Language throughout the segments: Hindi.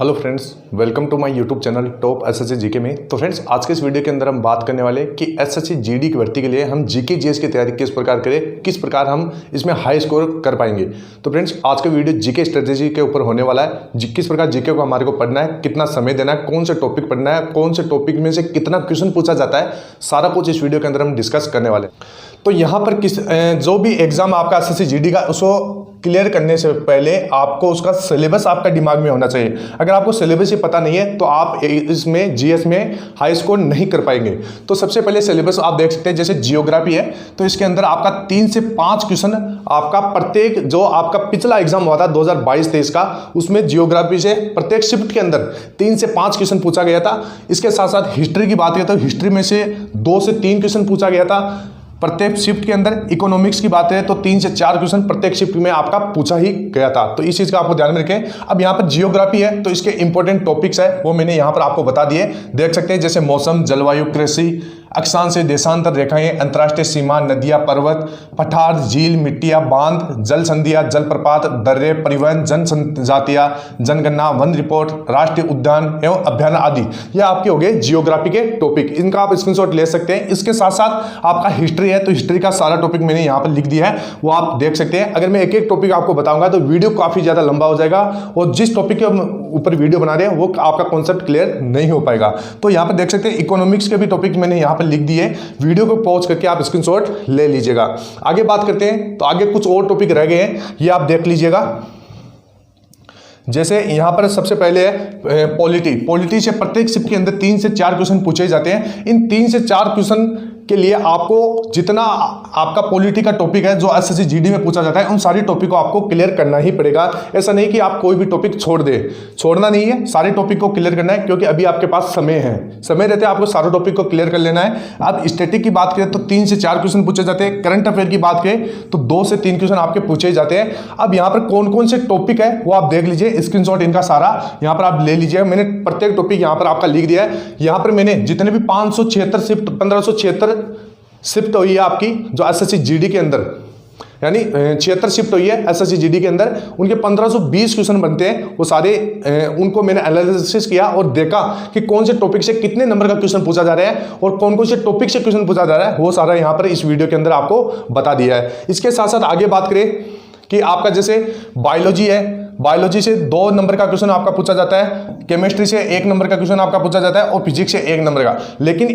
Hello friends, welcome to my YouTube channel top SSC GK में। तो फ्रेंड्स, आज के इस वीडियो के अंदर हम बात करने वाले कि एसएससी जीडी की भर्ती के लिए हम जीके जीएस की तैयारी किस प्रकार करें, किस प्रकार हम इसमें हाई स्कोर कर पाएंगे। तो फ्रेंड्स, आज का वीडियो जीके स्ट्रेटेजी के ऊपर होने वाला है। किस प्रकार जीके को हमारे को पढ़ना है, कितना समय देना है, कौन से टॉपिक पढ़ना है, कौन से टॉपिक में से कितना क्वेश्चन पूछा जाता है, सारा कुछ इस वीडियो के अंदर हम डिस्कस करने वाले हैं। तो यहाँ पर जो भी एग्जाम आपका एसएससी जीडी का, उसको क्लियर करने से पहले आपको उसका सिलेबस आपका दिमाग में होना चाहिए। अगर आपको सिलेबस ही पता नहीं है तो आप इसमें जीएस में हाई स्कोर नहीं कर पाएंगे। तो सबसे पहले सिलेबस आप देख सकते हैं, जैसे जियोग्राफी है तो इसके अंदर आपका 3 से 5 क्वेश्चन आपका प्रत्येक, जो आपका पिछला एग्जाम हुआ था 2022-23 का, उसमें जियोग्राफी से प्रत्येक शिफ्ट के अंदर 3 से 5 क्वेश्चन पूछा गया था। इसके साथ साथ हिस्ट्री की बात करें तो हिस्ट्री में से 2 से 3 क्वेश्चन पूछा गया था प्रत्येक शिफ्ट के अंदर। इकोनॉमिक्स की बात है तो 3 से 4 क्वेश्चन प्रत्येक शिफ्ट में आपका पूछा ही गया था। तो इस चीज का आपको ध्यान में रखें। अब यहाँ पर जियोग्राफी है तो इसके इंपॉर्टेंट टॉपिक्स है वो मैंने यहाँ पर आपको बता दिए, देख सकते हैं। जैसे मौसम, जलवायु, कृषि, अक्षांश से देशांतर रेखाएं, अंतर्राष्ट्रीय सीमा, नदियां, पर्वत, पठार, झील, मिट्टियां, बांध, जल संधियां, जलप्रपात, दर्रे, परिवहन, जनजातियां, जनगणना, वन रिपोर्ट, राष्ट्रीय उद्यान एवं अभ्यारण्य आदि, ये आपके हो गए जियोग्राफी के टॉपिक। इनका आप स्क्रीनशॉट ले सकते हैं। इसके साथ साथ आपका हिस्ट्री है तो हिस्ट्री का सारा टॉपिक मैंने यहाँ पर लिख दिया है, वो आप देख सकते हैं। अगर मैं एक एक टॉपिक आपको बताऊंगा तो वीडियो काफी ज्यादा लंबा हो जाएगा और जिस टॉपिक के ऊपर वीडियो बना रहे हैं वो आपका कॉन्सेप्ट क्लियर नहीं हो पाएगा। तो यहाँ पर देख सकते हैं इकोनॉमिक्स के भी टॉपिक मैंने यहाँ लिख दिए। वीडियो को पॉज करके आप स्क्रीनशॉट ले लीजिएगा। आगे बात करते हैं तो आगे कुछ और टॉपिक रह गए हैं, ये आप देख लीजिएगा। जैसे यहां पर सबसे पहले है पॉलिटी से प्रत्येक शिफ्ट के अंदर 3 से 4 क्वेश्चन पूछे जाते हैं। इन 3 से 4 क्वेश्चन के लिए आपको जितना आपका पॉलिटी का टॉपिक है जो एसएससी जीडी में पूछा जाता है, उन सारी टॉपिक को आपको क्लियर करना ही पड़ेगा। ऐसा नहीं कि आप कोई भी टॉपिक छोड़ दे, छोड़ना नहीं है, सारे टॉपिक को क्लियर करना है, क्योंकि अभी आपके पास समय है, समय रहते आपको सारे टॉपिक को क्लियर कर लेना है। अब स्टैटिक की बात करें तो 3 से 4 क्वेश्चन पूछे जाते हैं। करंट अफेयर की बात करें तो 2 से 3 क्वेश्चन आपके पूछे जाते हैं। अब यहाँ पर कौन कौन से टॉपिक है वो आप देख लीजिए, स्क्रीनशॉट इनका सारा यहाँ पर आप ले लीजिए। मैंने प्रत्येक टॉपिक यहाँ पर आपका लिख दिया है। यहाँ पर मैंने जितने भी 576 शिफ्ट 1576 शिफ्ट हुई है आपकी जो एसएससी जीडी के अंदर, यानी 76 शिफ्ट हुई है एसएससी जीडी के अंदर, उनके 1520 क्वेश्चन बनते हैं। वो सारे उनको मैंने एनालिसिस किया और देखा कि कौन से टॉपिक से कितने नंबर का क्वेश्चन पूछा जा रहा है और कौन कौन से टॉपिक से क्वेश्चन पूछा जा रहा है, वो सारा यहाँ पर इस वीडियो के अंदर आपको बता दिया है। इसके साथ साथ आगे बात करें कि आपका जैसे बायोलॉजी है, बायोलॉजी से 2 नंबर का क्वेश्चन आपका पूछा जाता है, केमिस्ट्री से 1 नंबर का क्वेश्चन आपका पूछा जाता है और फिजिक्स से 1 नंबर का। लेकिन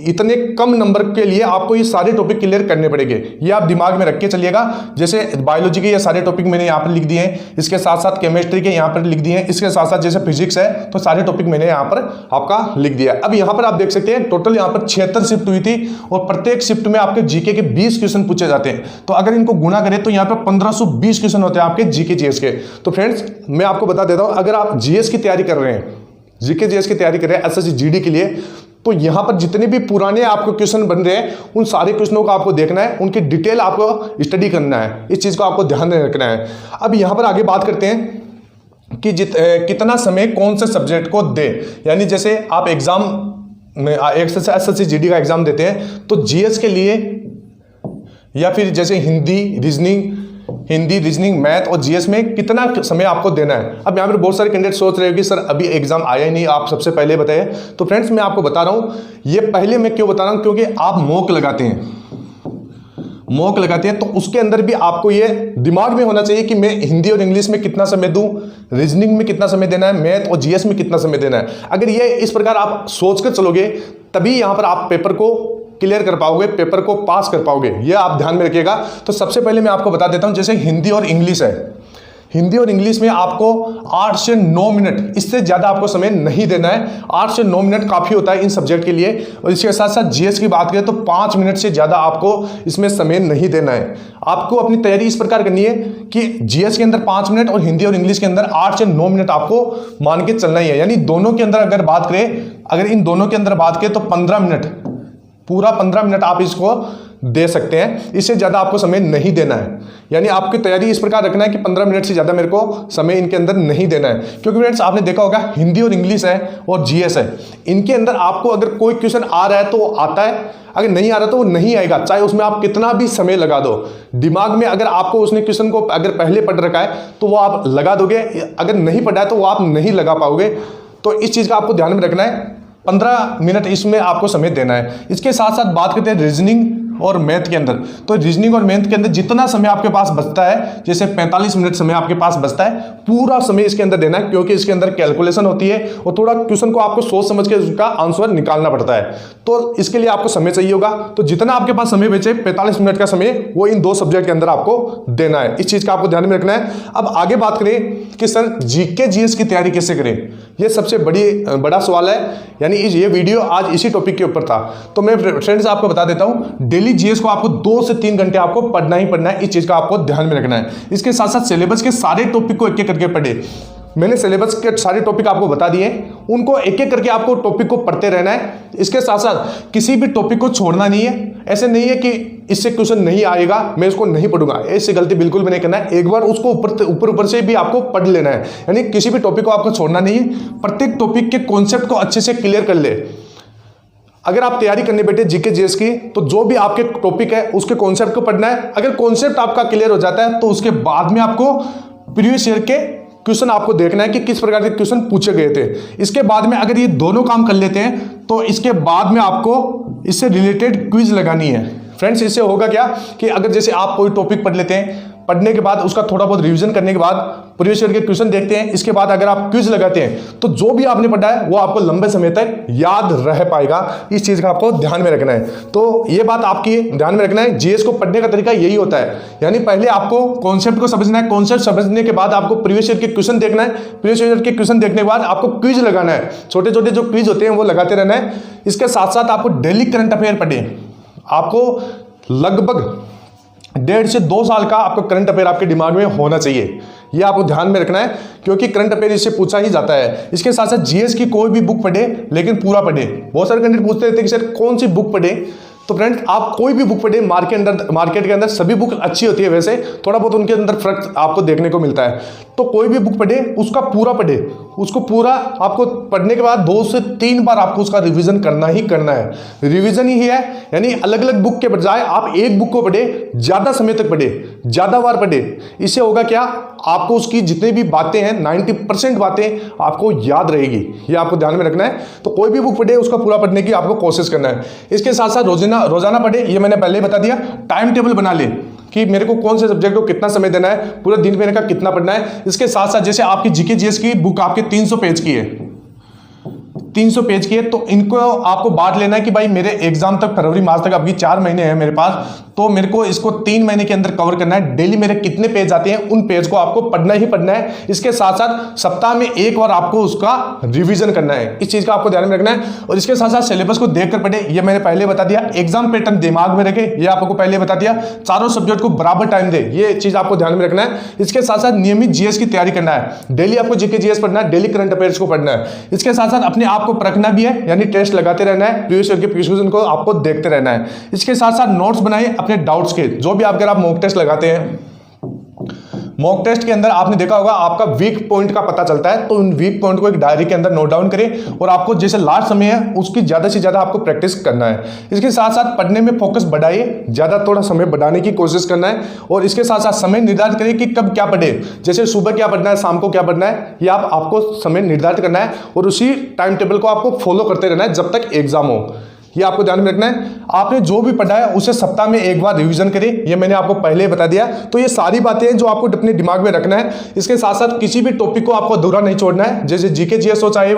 इतने कम नंबर के लिए आपको ये सारे टॉपिक क्लियर करने पड़ेंगे, ये आप दिमाग में रख के चलिएगा। जैसे बायोलॉजी के ये सारे टॉपिक मैंने यहाँ पर लिख दिए हैं, इसके साथ साथ केमिस्ट्री के यहाँ पर लिख दिए हैं, इसके साथ साथ जैसे फिजिक्स है तो सारे टॉपिक मैंने यहाँ पर आपका लिख दिया। अब यहाँ पर आप देख सकते हैं टोटल यहाँ पर 76 शिफ्ट हुई थी और प्रत्येक शिफ्ट में आपके जीके के 20 क्वेश्चन पूछे जाते हैं। तो अगर इनको गुना करें तो यहाँ पर 1520 क्वेश्चन होते हैं आपके जीके जीएस के। तो फ्रेंड्स, मैं आपको बता देता हूं, अगर आप जीएस की तैयारी कर रहे हैं, जीके जीएस की तैयारी कर रहे हैं एसएससी जीडी के लिए, तो यहां पर जितने भी पुराने आपको क्वेश्चन बन रहे हैं उन सारे क्वेश्चनों को आपको देखना है, उनकी डिटेल आपको स्टडी करना है, इस चीज को आपको ध्यान में रखना है। अब यहां पर आगे बात करते हैं कि कितना समय कौन से सब्जेक्ट को दे। यानी जैसे आप एग्जाम में एसएससी जीडी का एग्जाम देते हैं तो जीएस के लिए या फिर जैसे हिंदी, रीजनिंग, मैथ और जीएस में कितना समय आपको देना है। अब यहाँ पर बहुत सारे कैंडिडेट सोच रहे हो कि सर अभी एग्जाम आया ही नहीं, आप सबसे पहले बताए। तो फ्रेंड्स, मैं आपको बता रहा हूँ, ये पहले मैं क्यों बता रहा हूँ, क्योंकि आप मॉक लगाते हैं तो उसके अंदर भी आपको ये दिमाग में होना चाहिए कि मैं हिंदी और इंग्लिश में कितना समय दूं, रीजनिंग में कितना समय देना है, मैथ और जीएस में कितना समय देना है। अगर ये इस प्रकार आप सोचकर चलोगे तभी यहाँ पर आप पेपर को क्लियर कर पाओगे, पेपर को पास कर पाओगे, ये आप ध्यान में रखिएगा। तो सबसे पहले मैं आपको बता देता हूं, जैसे हिंदी और इंग्लिश है, हिंदी और इंग्लिश में आपको 8 से 9 मिनट, इससे ज्यादा आपको समय नहीं देना है। 8 से 9 मिनट काफी होता है इन सब्जेक्ट के लिए। और इसके साथ साथ जीएस की बात करें तो 5 मिनट से ज्यादा आपको इसमें समय नहीं देना है। आपको अपनी तैयारी इस प्रकार करनी है कि जीएस के अंदर 5 मिनट और हिंदी और इंग्लिश के अंदर 8 से 9 मिनट आपको मान के चलना ही है। यानी दोनों के अंदर अगर इन दोनों के अंदर बात करें तो 15 मिनट पूरा 15 मिनट आप इसको दे सकते हैं, इससे ज़्यादा आपको समय नहीं देना है। यानी आपकी तैयारी इस प्रकार रखना है कि 15 मिनट से ज़्यादा मेरे को समय इनके अंदर नहीं देना है। क्योंकि फ्रेंड्स आपने देखा होगा हिंदी और इंग्लिश है और जीएस है, इनके अंदर आपको अगर कोई क्वेश्चन आ रहा है तो वो आता है, अगर नहीं आ रहा तो वो नहीं आएगा, चाहे उसमें आप कितना भी समय लगा दो। दिमाग में अगर आपको उसने क्वेश्चन को अगर पहले पढ़ रखा है तो वो आप लगा दोगे, अगर नहीं पढ़ा है तो वो आप नहीं लगा पाओगे। तो इस चीज़ का आपको ध्यान में रखना है, 15 मिनट इसमें आपको समय देना है। इसके साथ साथ बात करते हैं रीजनिंग और मैथ के अंदर। तो रीजनिंग और मैथ के अंदर जितना समय आपके पास बचता है, जैसे 45 मिनट समय आपके पास बचता है, पूरा समय इसके अंदर देना है, क्योंकि इसके अंदर कैलकुलेशन होती है और थोड़ा क्वेश्चन को आपको सोच समझ के उसका आंसर निकालना पड़ता है। तो इसके लिए आपको समय चाहिए होगा। तो जितना आपके पास समय बचे 45 मिनट का समय, वो इन 2 सब्जेक्ट के अंदर आपको देना है। इस चीज़ का आपको ध्यान में रखना है। अब आगे बात करें कि सर जीके जीएस की तैयारी कैसे करें, ये सबसे बड़ा सवाल है। यानी ये वीडियो आज इसी टॉपिक के ऊपर था। तो मैं फ्रेंड्स आपको बता देता हूं, डेली जीएस को आपको 2 से 3 घंटे आपको पढ़ना ही पढ़ना है। इस चीज का आपको ध्यान में रखना है। इसके साथ साथ सिलेबस के सारे टॉपिक को एक एक करके पढ़े। मैंने सिलेबस के सारे टॉपिक आपको बता दिए, उनको एक एक करके आपको टॉपिक को पढ़ते रहना है। इसके साथ साथ किसी भी टॉपिक को छोड़ना नहीं है। ऐसे नहीं है कि इससे क्वेश्चन नहीं आएगा मैं इसको नहीं पढ़ूंगा, ऐसी गलती बिल्कुल भी नहीं करना है। एक बार उसको ऊपर से भी आपको पढ़ लेना है। यानी किसी भी टॉपिक को आपको छोड़ना नहीं है। प्रत्येक टॉपिक के कॉन्सेप्ट को अच्छे से क्लियर कर ले। अगर आप तैयारी करने बैठे जीके जीएस की, तो जो भी आपके टॉपिक है उसके कॉन्सेप्ट को पढ़ना है। अगर कॉन्सेप्ट आपका क्लियर हो जाता है तो उसके बाद में आपको प्रीवियस ईयर के क्वेश्चन आपको देखना है कि किस प्रकार के क्वेश्चन पूछे गए थे। इसके बाद में अगर ये दोनों काम कर लेते हैं तो इसके बाद में आपको इससे रिलेटेड क्विज लगानी है। फ्रेंड्स इससे होगा क्या कि अगर जैसे आप कोई टॉपिक पढ़ लेते हैं, पढ़ने के बाद उसका थोड़ा बहुत रिवीजन करने के बाद प्रीवियस ईयर के क्वेश्चन देखते हैं, इसके बाद अगर आप क्विज लगाते हैं तो जो भी आपने पढ़ा है वो आपको लंबे समय तक याद रह पाएगा। इस चीज़ का आपको ध्यान में रखना है। तो ये बात आपकी ध्यान में रखना है। जीएस को पढ़ने का तरीका यही होता है। यानी पहले आपको कॉन्सेप्ट को समझना है, कॉन्सेप्ट समझने के बाद आपको प्रीवियस ईयर के क्वेश्चन देखना है, प्रीवियस ईयर के क्वेश्चन देखने के बाद आपको क्विज लगाना है। छोटे छोटे जो क्विज होते हैं वो लगाते रहना है। इसके साथ साथ आपको डेली करंट अफेयर पढ़ें। आपको लगभग 1.5 से 2 साल का आपका करंट अफेयर आपके दिमाग में होना चाहिए। ये आपको ध्यान में रखना है, क्योंकि करंट अफेयर इससे पूछा ही जाता है। इसके साथ साथ जीएस की कोई भी बुक पढ़े, लेकिन पूरा पढ़े। बहुत सारे कैंडिडेट पूछते रहते हैं कि सर कौन सी बुक पढ़े। तो फ्रेंड्स आप कोई भी बुक पढ़े, मार्केट के अंदर सभी बुक अच्छी होती है, वैसे थोड़ा बहुत उनके अंदर फर्क आपको देखने को मिलता है। तो कोई भी बुक पढ़े, उसका पूरा पढ़े। उसको पूरा आपको पढ़ने के बाद 2 से 3 बार आपको उसका रिवीजन करना ही करना है। रिवीजन ही है, यानी अलग अलग बुक के बजाय आप एक बुक को पढ़े, ज़्यादा समय तक पढ़े, ज़्यादा बार पढ़े। इससे होगा क्या, आपको उसकी जितनी भी बातें हैं 90% बातें आपको याद रहेगी। ये आपको ध्यान में रखना है। तो कोई भी बुक पढ़े उसका पूरा पढ़ने की आपको कोशिश करना है। इसके साथ साथ रोजाना पढ़े, ये मैंने पहले ही बता दिया। टाइम टेबल बना ले कि मेरे को कौन से सब्जेक्ट को कितना समय देना है, पूरे दिन मेरे का कितना पढ़ना है। इसके साथ साथ जैसे आपकी जीके जीएस की बुक आपके 300 पेज की है, 300 पेज की है, तो इनको आपको बांट लेना है कि भाई मेरे एग्जाम तक फरवरी मार्च तक अभी 4 महीने हैं मेरे पास, तो मेरे को इसको 3 महीने के अंदर कवर करना है। डेली मेरे कितने पेज आते हैं उन पेज को आपको पढ़ना ही पढ़ना है। इसके साथ साथ सप्ताह में 1 बार आपको उसका रिवीजन करना है। इस चीज का आपको ध्यान में रखना है। और इसके साथ साथ सिलेबस को देखकर पढ़े, ये मैंने पहले बता दिया। एग्जाम पैटर्न दिमाग में रखे, ये आपको पहले बता दिया। चारों सब्जेक्ट को बराबर टाइम दे, ये चीज आपको ध्यान में रखना है। इसके साथ साथ नियमित जीएस की तैयारी करना है। डेली आपको जीके जीएस पढ़ना है, डेली करंट अफेयर्स को पढ़ना है। इसके साथ साथ अपने आप को परखना भी है, यानी टेस्ट लगाते रहना है, प्रीवियस ईयर के क्वेश्चन को आपको देखते रहना है। इसके साथ साथ नोट्स बनाइए अपने डाउट्स के। जो भी अगर आप मॉक टेस्ट लगाते हैं, मॉक टेस्ट के अंदर आपने देखा होगा आपका वीक पॉइंट का पता चलता है, तो उन वीक पॉइंट को एक डायरी के अंदर नोट डाउन करें और आपको जैसे लास्ट समय है उसकी ज्यादा से ज्यादा आपको प्रैक्टिस करना है। इसके साथ साथ पढ़ने में फोकस बढ़ाइए, ज्यादा थोड़ा समय बढ़ाने की कोशिश करना है। और इसके साथ साथ समय निर्धारित करिए कि कब क्या पढ़े, जैसे सुबह क्या पढ़ना है, शाम को क्या पढ़ना है, ये आपको समय निर्धारित करना है और उसी टाइम टेबल को आपको फॉलो करते रहना है जब तक एग्जाम हो। ये आपको ध्यान में रखना है। आपने जो भी पढ़ा है उसे सप्ताह में 1 बार रिवीजन करें, ये मैंने आपको पहले बता दिया। तो ये सारी बातें हैं जो आपको अपने दिमाग में रखना है। इसके साथ साथ किसी भी टॉपिक को आपको अधूरा नहीं छोड़ना है। जैसे जीके जीएस हो, चाहे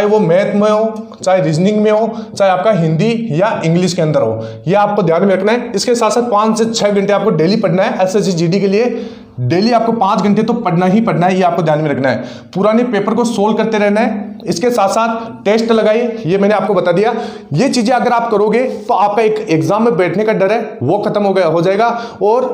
वो मैथ में हो, चाहे रीजनिंग में हो, चाहे आपका हिंदी या इंग्लिश के अंदर हो, ये आपको ध्यान में रखना है। इसके साथ साथ 5 से 6 घंटे आपको डेली पढ़ना है। एसएससी जीडी के लिए डेली आपको 5 घंटे तो पढ़ना ही पढ़ना है, ये आपको ध्यान में रखना है। पुराने पेपर को सोल्व करते रहना है। इसके साथ साथ टेस्ट लगाइए, ये मैंने आपको बता दिया। ये चीजें अगर आप करोगे तो आपका एक एग्जाम में बैठने का डर है वो खत्म हो जाएगा और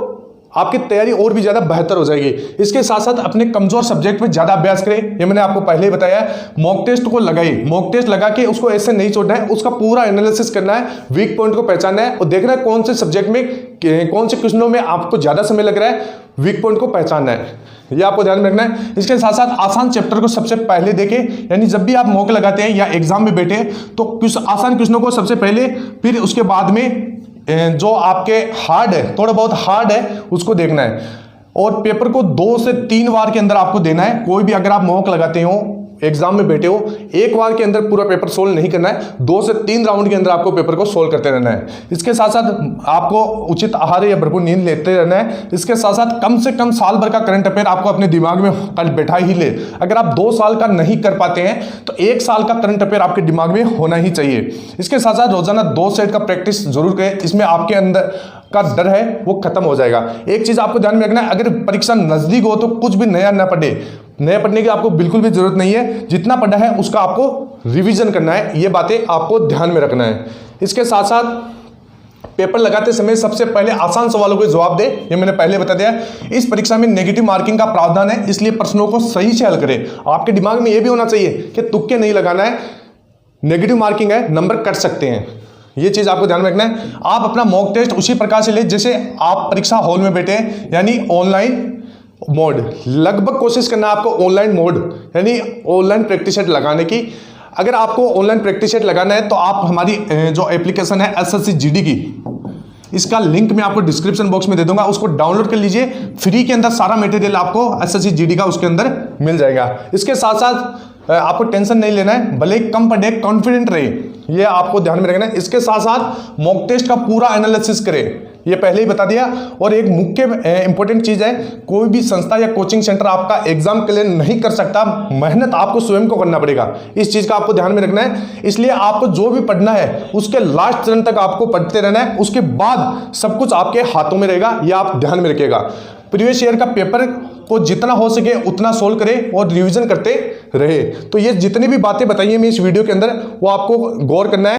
आपकी तैयारी और भी ज़्यादा बेहतर हो जाएगी। इसके साथ साथ अपने कमजोर सब्जेक्ट पे ज़्यादा अभ्यास करें, ये मैंने आपको पहले ही बताया है। मॉक टेस्ट को लगाइए, मॉक टेस्ट लगा के उसको ऐसे नहीं छोड़ना है, उसका पूरा एनालिसिस करना है, वीक पॉइंट को पहचानना है और देखना है कौन से सब्जेक्ट में, कौन से क्वेश्चनों में आपको ज़्यादा समय लग रहा है, वीक पॉइंट को पहचानना है, ये आपको ध्यान में रखना है। इसके साथ साथ आसान चैप्टर को सबसे पहले देखें, यानी जब भी आप मॉक लगाते हैं या एग्जाम में बैठे तो कुछ आसान क्वेश्चनों को सबसे पहले, फिर उसके बाद में जो आपके हार्ड है, थोड़ा बहुत हार्ड है, उसको देखना है। और पेपर को 2 से 3 बार के अंदर आपको देना है। कोई भी अगर आप मॉक लगाते हो, एग्जाम में बैठे हो, एक बार के अंदर पूरा पेपर सोल्व नहीं करना है, 2 से 3 राउंड के अंदर आपको पेपर को सोल्व करते रहना है। इसके साथ साथ आपको उचित आहार या भरपूर नींद लेते रहना है। इसके साथ साथ कम से कम साल भर का करंट अफेयर आपको अपने दिमाग में कल बैठा ही ले। अगर आप 2 साल का नहीं कर पाते हैं तो 1 साल का करंट अफेयर आपके दिमाग में होना ही चाहिए। इसके साथ साथ रोजाना 2 सेट का प्रैक्टिस जरूर करें, इसमें आपके अंदर का डर है वो खत्म हो जाएगा। एक चीज आपको ध्यान में रखना है, अगर परीक्षा नजदीक हो तो कुछ भी नया ना पढ़े, नया पढ़ने की आपको बिल्कुल भी जरूरत नहीं है। जितना पढ़ा है उसका आपको रिवीजन करना है, ये बातें आपको ध्यान में रखना है। इसके साथ साथ पेपर लगाते समय सबसे पहले आसान सवालों के जवाब दे, ये मैंने पहले बता दिया। इस परीक्षा में नेगेटिव मार्किंग का प्रावधान है, इसलिए प्रश्नों को सही से हल करें। आपके दिमाग में यह भी होना चाहिए कि तुक्के नहीं लगाना है, नेगेटिव मार्किंग है, नंबर कट सकते हैं, ये चीज आपको ध्यान में रखना है। आप अपना मॉक टेस्ट उसी प्रकार से ले जैसे आप परीक्षा हॉल में बैठे हैं, यानी ऑनलाइन मोड। लगभग कोशिश करना आपको ऑनलाइन मोड यानी ऑनलाइन प्रैक्टिस सेट लगाने की। अगर आपको ऑनलाइन प्रैक्टिस सेट लगाना है तो आप हमारी जो एप्लीकेशन है एसएससी जीडी की, इसका लिंक मैं आपको डिस्क्रिप्शन बॉक्स में दे दूंगा, उसको डाउनलोड कर लीजिए। फ्री के अंदर सारा मटेरियल आपको एसएससी जीडी का उसके अंदर मिल जाएगा। इसके साथ साथ आपको टेंशन नहीं लेना है, भले कम पढ़े, कॉन्फिडेंट रहे, ये आपको ध्यान में रखना है। इसके साथ साथ मॉक टेस्ट का पूरा एनालिसिस करें, ये पहले ही बता दिया। और एक मुख्य इंपॉर्टेंट चीज है, कोई भी संस्था या कोचिंग सेंटर आपका एग्जाम क्लियर नहीं कर सकता, मेहनत आपको स्वयं को करना पड़ेगा, इस चीज का आपको ध्यान में रखना है। इसलिए आपको जो भी पढ़ना है उसके लास्ट चरण तक आपको पढ़ते रहना है, उसके बाद सब कुछ आपके हाथों में रहेगा, ये आप ध्यान में रखिएगा। प्रीवियस ईयर का पेपर को जितना हो सके उतना सोल्व करें और रिवीजन करते रहे। तो ये जितनी भी बातें बताई हैं मैं इस वीडियो के अंदर, वो आपको गौर करना है।